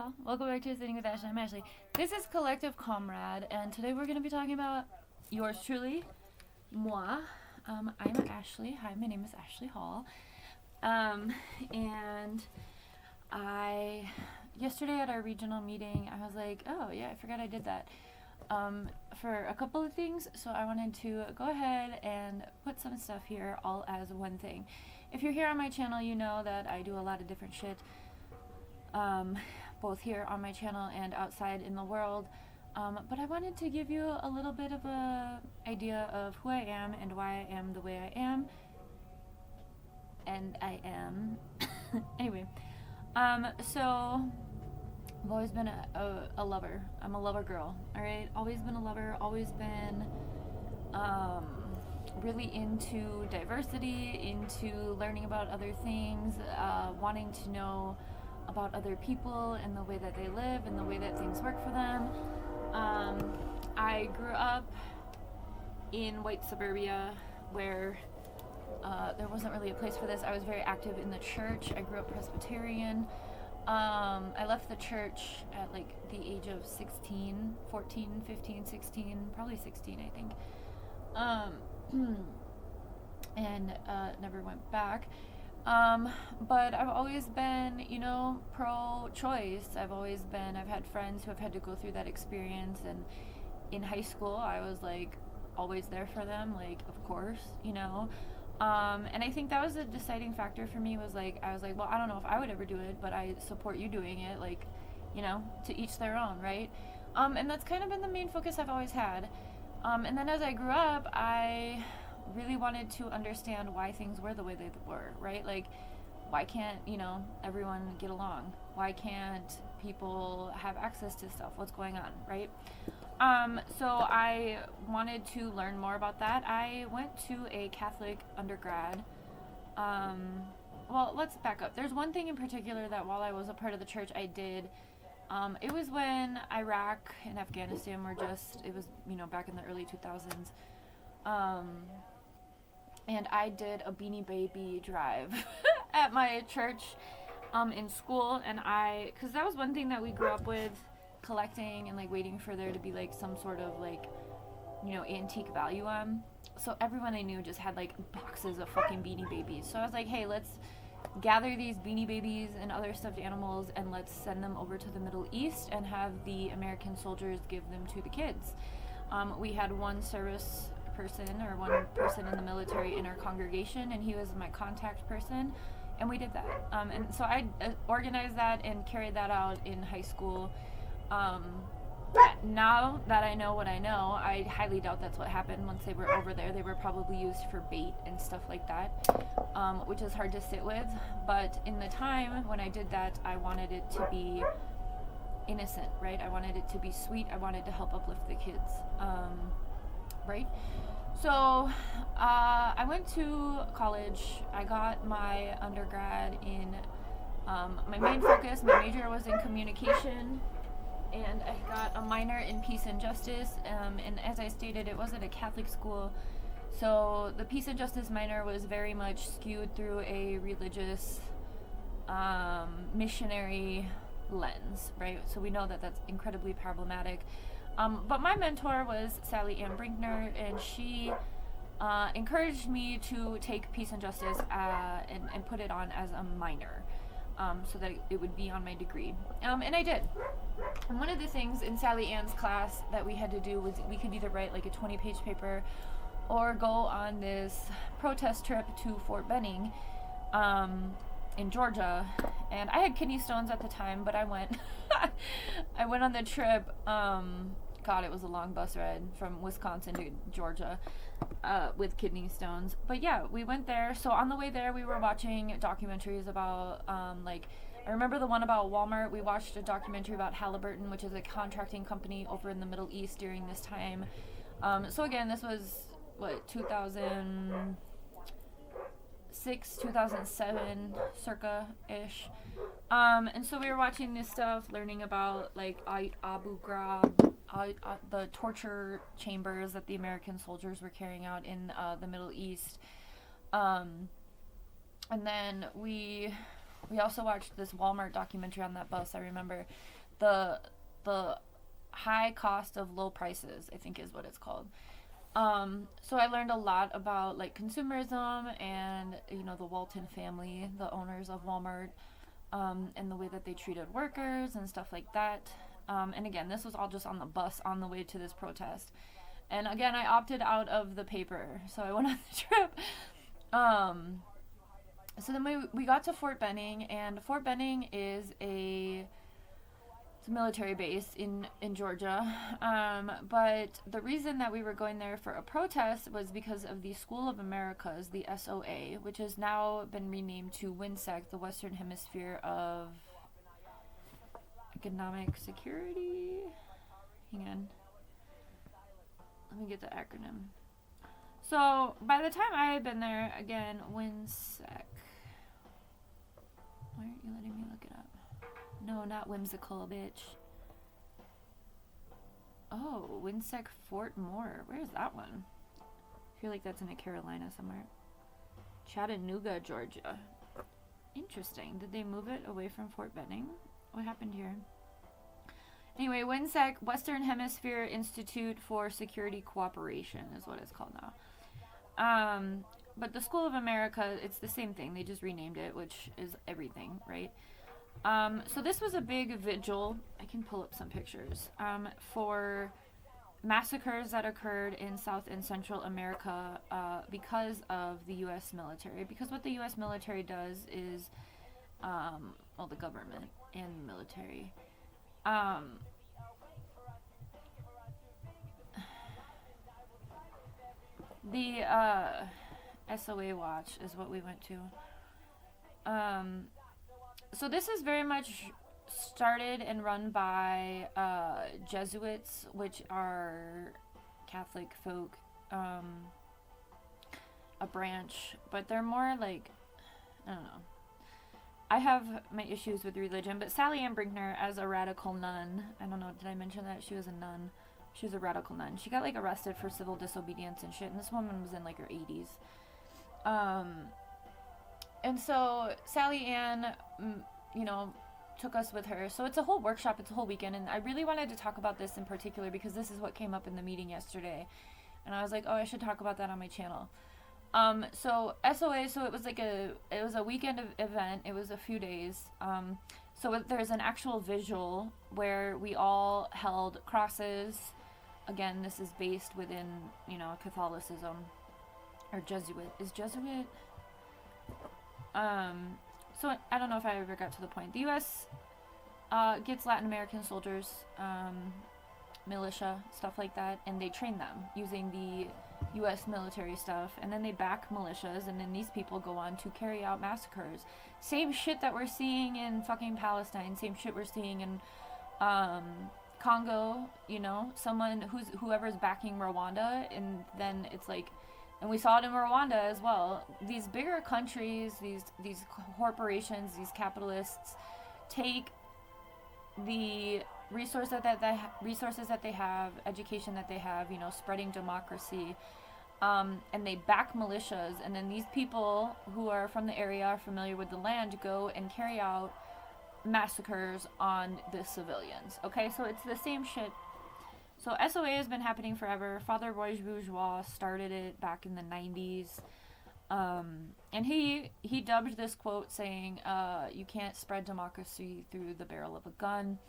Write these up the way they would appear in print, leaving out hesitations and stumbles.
y'all. Welcome back to Sitting with Ashley. I'm Ashley. This is Collective Comrade, and today we're going to be talking about yours truly, moi. I'm Ashleigh. Hi, my name is Ashleigh Hall. And yesterday at our regional meeting, I was like, oh yeah, I forgot I did that. For a couple of things, so I wanted to go ahead and put some stuff here all as one thing. If you're here on my channel, you know that I do a lot of different shit, both here on my channel and outside in the world, but I wanted to give you a little bit of a idea of who I am and why I am the way I am, and I am. Anyway, so I've always been a lover. I'm a lover girl, alright? Always been a lover, always been really into diversity, into learning about other things, wanting to know about other people and the way that they live and the way that things work for them. I grew up in white suburbia where there wasn't really a place for this. I was very active in the church. I grew up Presbyterian. I left the church at like the age of 16, 14, 15, 16, probably 16, I think. And never went back. But I've always been, pro-choice. I've had friends who have had to go through that experience, and in high school I was like always there for them, like, of course, and I think that was a deciding factor for me. I was like, well, I don't know if I would ever do it, but I support you doing it, like, to each their own, right? And that's kind of been the main focus I've always had. And then as I grew up, I really wanted to understand why things were the way they were, right? Like, why can't, everyone get along? Why can't people have access to stuff? What's going on, right? So I wanted to learn more about that. I went to a Catholic undergrad. Well, let's back up. There's one thing in particular that while I was a part of the church, I did. It was when Iraq and Afghanistan were it was, back in the early 2000s. And I did a Beanie Baby drive at my church, in school. And because that was one thing that we grew up with, collecting and like waiting for there to be like some sort of like, antique value on. So everyone I knew just had like boxes of fucking Beanie Babies. So I was like, hey, let's gather these Beanie Babies and other stuffed animals and let's send them over to the Middle East and have the American soldiers give them to the kids. We had one service person or one person in the military in our congregation, and he was my contact person, and we did that. And so I organized that and carried that out in high school. Now that I know what I know, I highly doubt that's what happened once they were over there. They were probably used for bait and stuff like that, which is hard to sit with. But in the time when I did that, I wanted it to be innocent, right? I wanted it to be sweet. I wanted to help uplift the kids, right? So I went to college. I got my undergrad in, my main focus, my major was in communication, and I got a minor in peace and justice, and as I stated, it wasn't a Catholic school, so the peace and justice minor was very much skewed through a religious, missionary lens, right? So we know that that's incredibly problematic. But my mentor was Sally Ann Brinkner, and she encouraged me to take peace and justice and put it on as a minor, so that it would be on my degree. And I did. And one of the things in Sally Ann's class that we had to do was we could either write like a 20-page paper or go on this protest trip to Fort Benning in Georgia. And I had kidney stones at the time, but I went. I went on the trip. God, it was a long bus ride from Wisconsin to Georgia with kidney stones. But yeah, we went there. So on the way there, we were watching documentaries about, I remember the one about Walmart. We watched a documentary about Halliburton, which is a contracting company over in the Middle East during this time. So again, this was, 2006, 2007, circa-ish. And so we were watching this stuff, learning about, like, Abu Ghraib, the torture chambers that the American soldiers were carrying out in the Middle East. And then we also watched this Walmart documentary on that bus, I remember. the high cost of low prices, I think is what it's called. So I learned a lot about like consumerism and the Walton family, the owners of Walmart, and the way that they treated workers and stuff like that. And again, this was all just on the bus on the way to this protest. And again, I opted out of the paper, so I went on the trip. So then we got to Fort Benning, and Fort Benning is it's a military base in Georgia. But the reason that we were going there for a protest was because of the School of Americas, the SOA, which has now been renamed to WHINSEC, the Western Hemisphere of Economic Security. Hang on. Let me get the acronym. So, by the time I had been there, again, WHINSEC. Why aren't you letting me look it up? No, not whimsical, bitch. Oh, WHINSEC Fort Moore. Where's that one? I feel like that's in a Carolina somewhere. Chattanooga, Georgia. Interesting. Did they move it away from Fort Benning? What happened here? Anyway, WHINSEC, Western Hemisphere Institute for Security Cooperation is what it's called now. But the School of America, it's the same thing. They just renamed it, which is everything, right? So this was a big vigil. I can pull up some pictures. For massacres that occurred in South and Central America because of the U.S. military. Because what the U.S. military does is, the government and the military. The SOA Watch is what we went to. So this is very much started and run by Jesuits, which are Catholic folk, a branch, but they're more like, I don't know. I have my issues with religion, but Sally Ann Brinkner as a radical nun, I don't know, did I mention that? She was a nun. She was a radical nun. She got like arrested for civil disobedience and shit, and this woman was in like her 80s. And so Sally Ann, took us with her. So it's a whole workshop, it's a whole weekend, and I really wanted to talk about this in particular because this is what came up in the meeting yesterday. And I was like, oh, I should talk about that on my channel. So SOA, so it was a weekend event. It was a few days. So there's an actual visual where we all held crosses. Again, this is based within, Catholicism or Jesuit. Is Jesuit? So I don't know if I ever got to the point. The U.S. Gets Latin American soldiers, militia, stuff like that, and they train them using the U.S. military stuff, and then they back militias, and then these people go on to carry out massacres. Same shit that we're seeing in fucking Palestine, same shit we're seeing in Congo, whoever's backing Rwanda, and then it's like, and we saw it in Rwanda as well. These bigger countries, these corporations, these capitalists take the resources that they have, education that they have, spreading democracy, and they back militias, and then these people who are from the area, are familiar with the land, go and carry out massacres on the civilians. Okay, so it's the same shit. So SOA has been happening forever. Father Roy Bourgeois started it back in the 90s. And he dubbed this quote saying, you can't spread democracy through the barrel of a gun.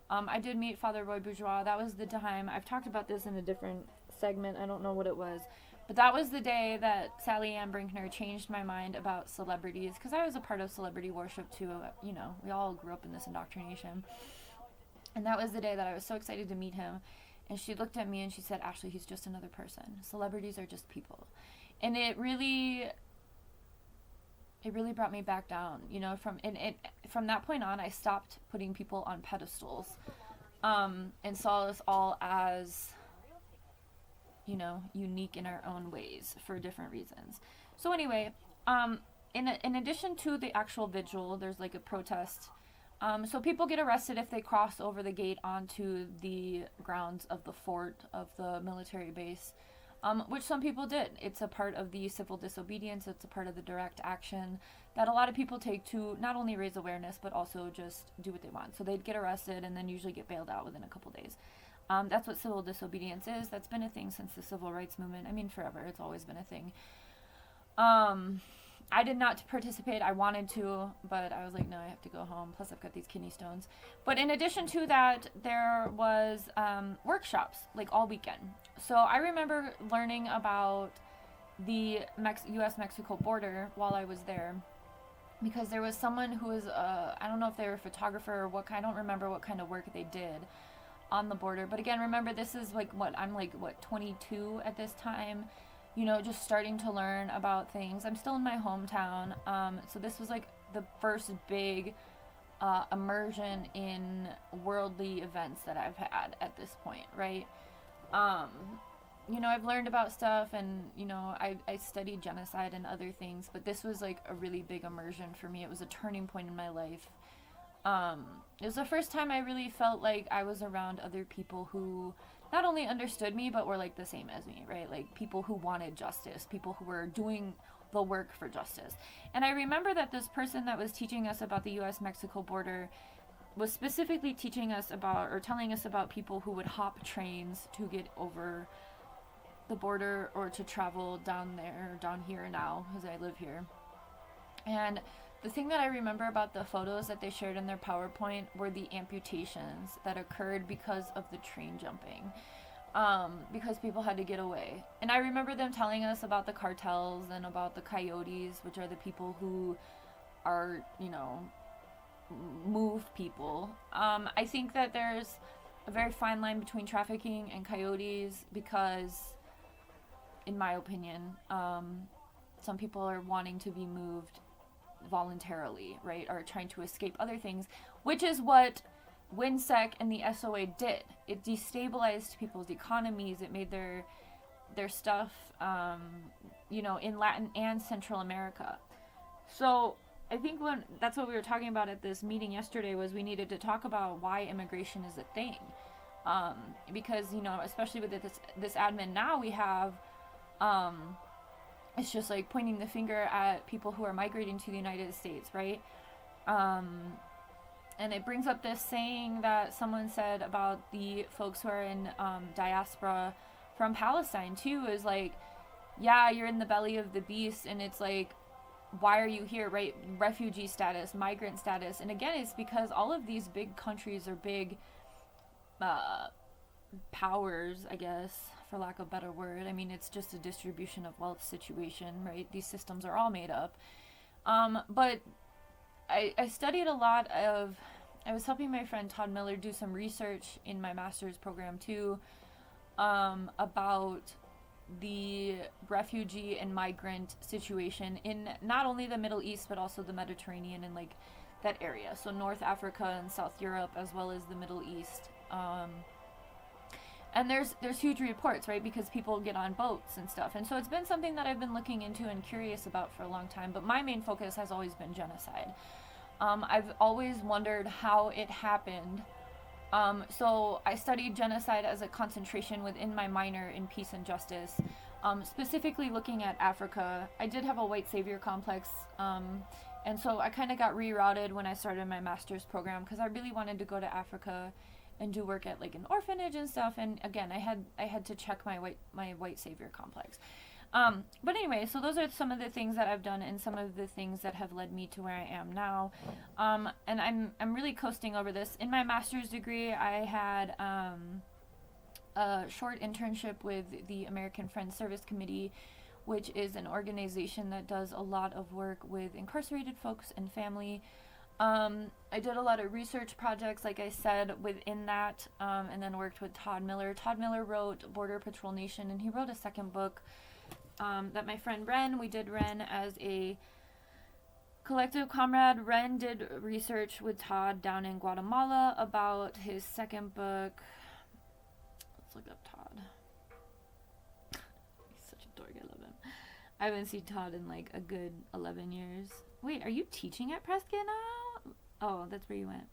I did meet Father Roy Bourgeois. That was the time, I've talked about this in a different segment, I don't know what it was, but that was the day that Sally Ann Brinkner changed my mind about celebrities, because I was a part of celebrity worship too. We all grew up in this indoctrination. And that was the day that I was so excited to meet him. And she looked at me and she said, Ashleigh, he's just another person. Celebrities are just people. And it really brought me back down, from that point on, I stopped putting people on pedestals, and saw us all as, unique in our own ways for different reasons. So anyway, in addition to the actual vigil, there's like a protest. So people get arrested if they cross over the gate onto the grounds of the fort of the military base. which some people did. It's a part of the civil disobedience. It's a part of the direct action that a lot of people take to not only raise awareness, but also just do what they want. So they'd get arrested and then usually get bailed out within a couple days. That's what civil disobedience is. That's been a thing since the civil rights movement. I mean, forever. It's always been a thing. I did not participate. I wanted to, but I was like, no, I have to go home. Plus, I've got these kidney stones. But in addition to that, there was workshops, like all weekend. So I remember learning about the U.S.-Mexico border while I was there, because there was someone who was, I don't know if they were a photographer or what kind, I don't remember what kind of work they did on the border. But again, remember, this is like, I'm 22 at this time, you know, just starting to learn about things. I'm still in my hometown, so this was like the first big immersion in worldly events that I've had at this point, right? You know, I've learned about stuff, and, you know, I studied genocide and other things, but this was like a really big immersion for me. It was a turning point in my life. It was the first time I really felt like I was around other people who not only understood me, but were like the same as me, right? Like people who wanted justice, people who were doing the work for justice. And I remember that this person that was teaching us about the U.S.-Mexico border was specifically teaching us about, or telling us about, people who would hop trains to get over the border or to travel down there, down here now, as I live here. And the thing that I remember about the photos that they shared in their PowerPoint were the amputations that occurred because of the train jumping, because people had to get away. And I remember them telling us about the cartels and about the coyotes, which are the people who are, you know, move people. I think that there's a very fine line between trafficking and coyotes because, in my opinion, some people are wanting to be moved voluntarily, right, or trying to escape other things, which is what WINSEC and the SOA did. It destabilized people's economies. It made their stuff, you know, in Latin and Central America. So I think that's what we were talking about at this meeting yesterday, was we needed to talk about why immigration is a thing, because, you know, especially with this admin now we have, it's just like pointing the finger at people who are migrating to the United States, right? And it brings up this saying that someone said about the folks who are in diaspora from Palestine too, is like, yeah, you're in the belly of the beast, and it's like, why are you here, right? Refugee status, migrant status. And again, it's because all of these big countries are big powers, I guess, for lack of a better word. I mean, it's just a distribution of wealth situation, right? These systems are all made up. But I studied a lot of, I was helping my friend Todd Miller do some research in my master's program too, about the refugee and migrant situation in not only the Middle East, but also the Mediterranean and like that area. So North Africa and South Europe, as well as the Middle East. And there's huge reports, right? Because people get on boats and stuff. And so it's been something that I've been looking into and curious about for a long time. But my main focus has always been genocide. I've always wondered how it happened. So I studied genocide as a concentration within my minor in peace and justice, specifically looking at Africa. I did have a white savior complex. And so I kind of got rerouted when I started my master's program, because I really wanted to go to Africa and do work at like an orphanage and stuff. And again, I had to check my white savior complex. But anyway, so those are some of the things that I've done and some of the things that have led me to where I am now. And I'm really coasting over this. In my master's degree, I had a short internship with the American Friends Service Committee, which is an organization that does a lot of work with incarcerated folks and family. I did a lot of research projects, like I said, within that, and then worked with Todd Miller. Todd Miller wrote Border Patrol Nation, and he wrote a second book that my friend Ren, we did Ren as a collective comrade. Ren did research with Todd down in Guatemala about his second book. Let's look up Todd. He's such a dork, I love him. I haven't seen Todd in like a good 11 years. Wait, are you teaching at Prescott now? Oh, that's where you went.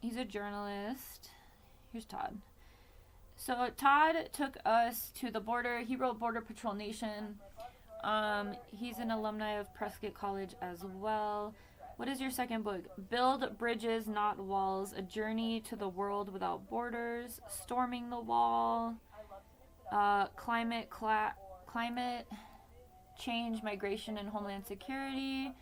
He's a journalist. Here's Todd. So Todd took us to the border. He wrote Border Patrol Nation. He's an alumni of Prescott College as well. What is your second book? Build Bridges, Not Walls, A Journey to the World Without Borders, Storming the Wall, Climate Change, Migration, and Homeland Security.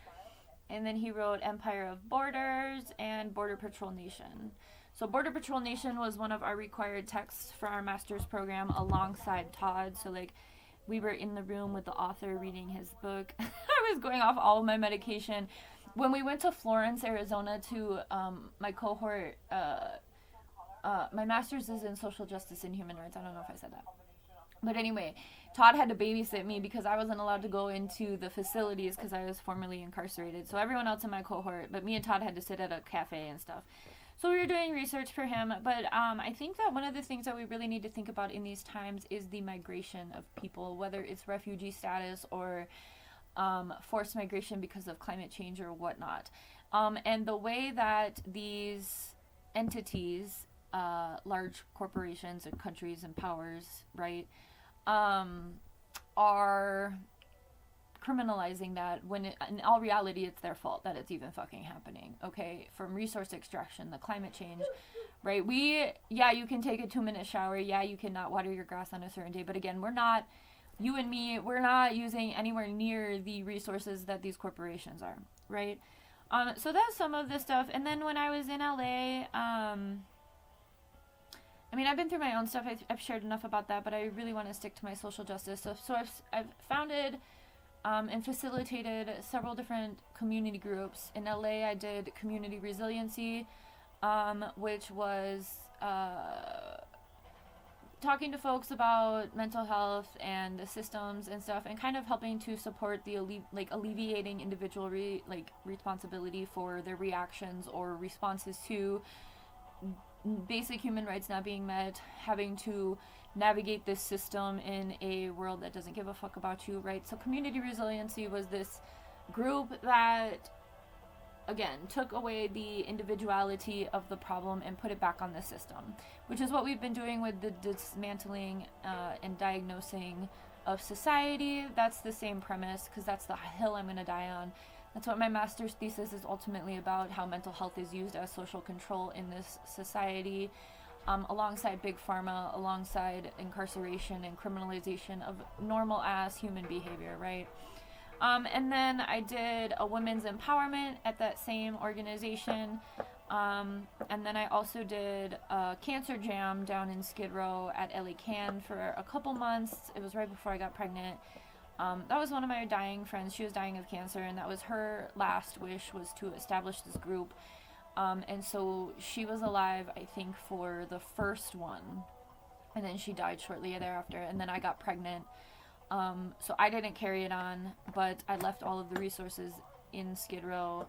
And then he wrote Empire of Borders and Border Patrol Nation. So Border Patrol Nation was one of our required texts for our master's program alongside Todd. So like we were in the room with the author reading his book. I was going off all of my medication. When we went to Florence, Arizona to my cohort, my master's is in social justice and human rights. I don't know if I said that. But anyway, Todd had to babysit me because I wasn't allowed to go into the facilities because I was formerly incarcerated. So everyone else in my cohort, but me and Todd had to sit at a cafe and stuff. So we were doing research for him. But I think that one of the things that we really need to think about in these times is the migration of people, whether it's refugee status or forced migration because of climate change or whatnot. And the way that these entities, large corporations and countries and powers, right, are criminalizing that when in all reality it's their fault that it's even fucking happening. Okay, from resource extraction, the climate change, right? You can take a 2-minute shower, you can not water your grass on a certain day, but again, you and me, we're not using anywhere near the resources that these corporations are, right? So that's some of the stuff. And then when I was in LA, I've been through my own stuff. I've shared enough about that, but I really want to stick to my social justice stuff. So I've founded and facilitated several different community groups. In LA, I did Community Resiliency, which was talking to folks about mental health and the systems and stuff, and kind of helping to support the alleviating individual responsibility for their reactions or responses to basic human rights not being met, having to navigate this system in a world that doesn't give a fuck about you, right? So Community Resiliency was this group that, again, took away the individuality of the problem and put it back on the system, which is what we've been doing with the dismantling and diagnosing of society. That's the same premise, because that's the hill I'm going to die on. That's what my master's thesis is ultimately about, how mental health is used as social control in this society, alongside big pharma, alongside incarceration and criminalization of normal-ass human behavior, right? And then I did a women's empowerment at that same organization. And then I also did a cancer jam down in Skid Row at LA Can for a couple months. It was right before I got pregnant. That was one of my dying friends. She was dying of cancer, and that was her last wish, was to establish this group. And so she was alive, I think, for the first one. And then she died shortly thereafter. And then I got pregnant. So I didn't carry it on, but I left all of the resources in Skid Row,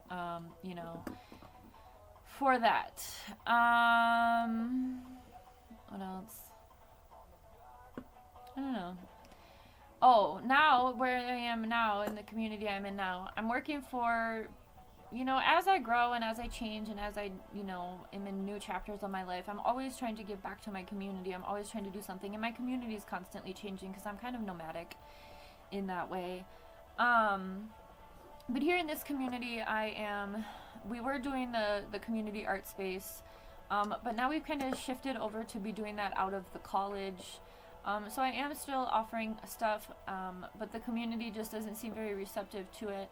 for that. What else? I don't know. Oh, now, where I am now, in the community I'm in now, I'm working for, as I grow and as I change and as I, am in new chapters of my life, I'm always trying to give back to my community. I'm always trying to do something, and my community is constantly changing because I'm kind of nomadic in that way. But here in this community, we were doing the community art space, but now we've kind of shifted over to be doing that out of the college. So I am still offering stuff, but the community just doesn't seem very receptive to it.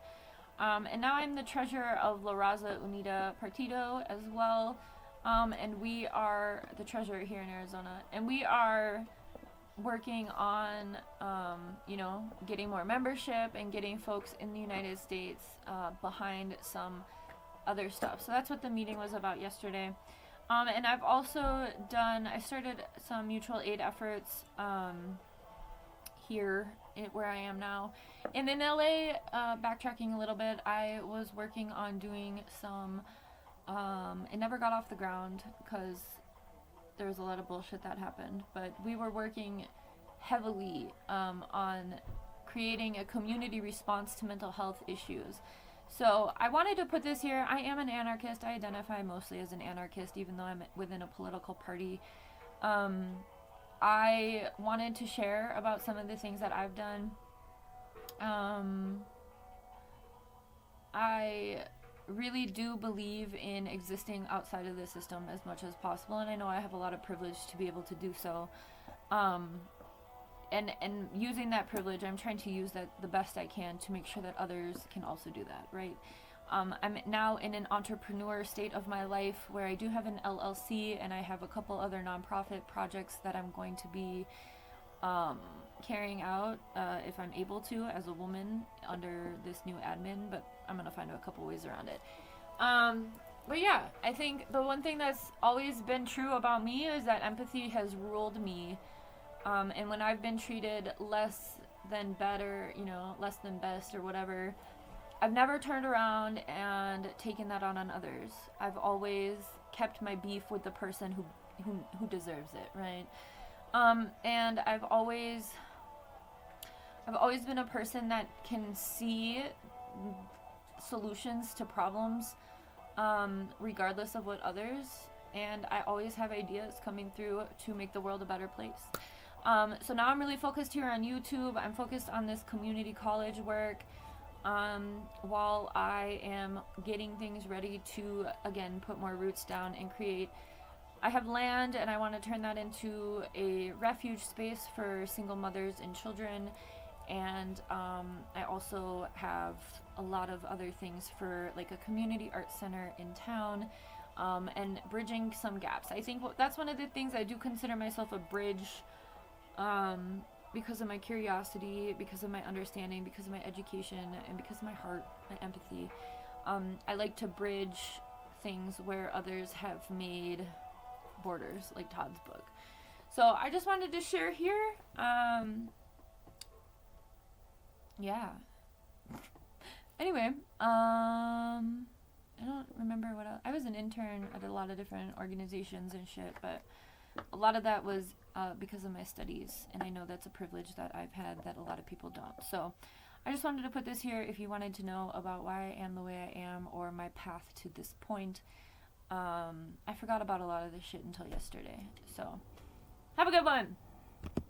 And now I'm the treasurer of La Raza Unida Partido as well, and we are the treasurer here in Arizona, and we are working on, getting more membership and getting folks in the United States behind some other stuff. So that's what the meeting was about yesterday. And I've also I started some mutual aid efforts here where I am now. And in LA, backtracking a little bit, I was working on doing some, it never got off the ground because there was a lot of bullshit that happened, but we were working heavily on creating a community response to mental health issues. So I wanted to put this here. I am an anarchist. I identify mostly as an anarchist, even though I'm within a political party. I wanted to share about some of the things that I've done. I really do believe in existing outside of the system as much as possible, and I know I have a lot of privilege to be able to do so. Um, and using that privilege, I'm trying to use that the best I can to make sure that others can also do that, right? I'm now in an entrepreneur state of my life where I do have an LLC and I have a couple other nonprofit projects that I'm going to be um, carrying out if I'm able to as a woman under this new admin, but I'm going to find a couple ways around it. But yeah, I think the one thing that's always been true about me is that empathy has ruled me. And when I've been treated less than better, less than best or whatever, I've never turned around and taken that on others. I've always kept my beef with the person who deserves it, right? And I've always been a person that can see solutions to problems, regardless of what others. And I always have ideas coming through to make the world a better place. So now I'm really focused here on YouTube. I'm focused on this community college work, while I am getting things ready to, again, put more roots down and create. I have land and I want to turn that into a refuge space for single mothers and children. And I also have a lot of other things for like a community arts center in town, and bridging some gaps. I think that's one of the things I do consider myself a bridge, because of my curiosity, because of my understanding, because of my education, and because of my heart, my empathy. I like to bridge things where others have made borders, like Todd's book. So I just wanted to share here. Yeah. Anyway, I don't remember what else. I was an intern at a lot of different organizations and shit, but a lot of that was because of my studies, and I know that's a privilege that I've had that a lot of people don't. So I just wanted to put this here if you wanted to know about why I am the way I am or my path to this point. I forgot about a lot of this shit until yesterday. So have a good one.